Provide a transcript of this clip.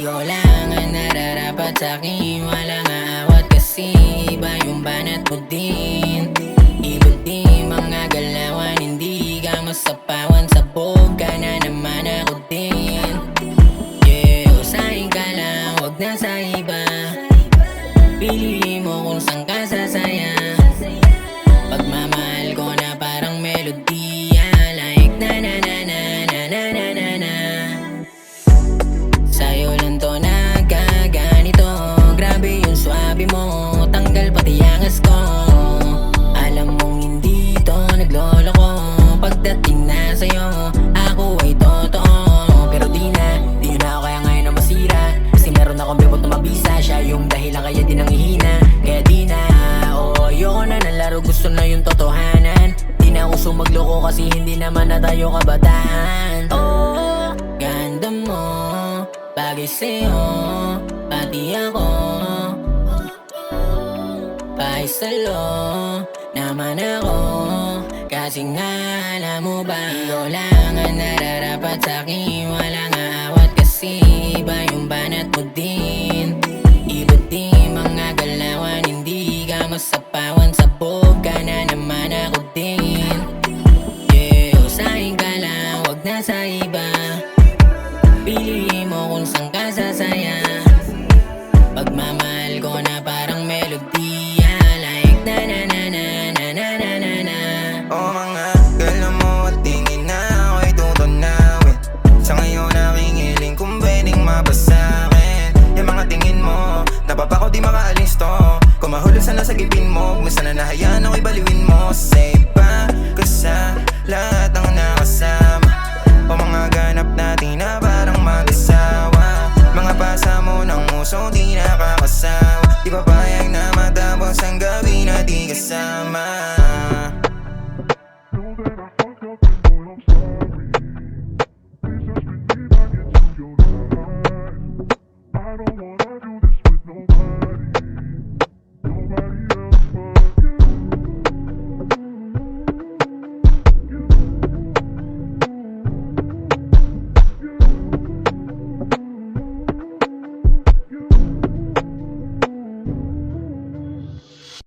Ikaw lang ang nararapat sa'kin, walang aawat kasi iba yung banat mo din. Iba't di mga galawan, hindi ka masapawan, sabog ka na naman ako din. Yeah, usahin ka lang, wag na sa iba. Piliin mo kung saan ka sasaya. Pagmamahal ko na parang melodiya, like na na na na na na na na na. Sa'yo lang to nagkaganito, grabe yung swabe mo, tanggal pati angas ko. Alam mong hindi to nagloloko, pagdating na sa'yo, ako ay totoo. Pero di na ako kaya ngayon na masira, kasi meron akong bibot na mabisa. Siya yung dahilan kaya di nanghihina, kaya di na. Oo, ayoko na ng laro, gusto na yung totohanan. Di na uso magloko kasi hindi naman na tayo kabataan. Oh, ganda mo, bagay sa'yo, pati ako. Paisalo naman ako, kasi nga alam mo ba, ikaw lang ang nararapat sa'kin, walang aawat kasi iba yung banat mo din. Iba't di mga galawan, hindi ka masapawan, sabog ka na naman ako din. Yeah, usahin ka lang, wag na sa iba. Piliin mo kung saan ka sasaya. Pagmamahal ko na parang melodiya, like na na na na na na na na na. O mga gala mo at tingin na ako'y tutunawin. Sa ngayon aking hiling kung pwedeng mapasakin. Yung mga tingin mo, napapa ko di makaalis to. Kung mahulog sana sa gipin mo, kung sana nahayaan ako'y baliwin mo. Say pa ko sa lahat ng nakasama. O mga ganap natin na parang mag-asawa. Mga pasa mo ng uso di nakakasawa. Di papayag na matapos ang gabi na di kasama.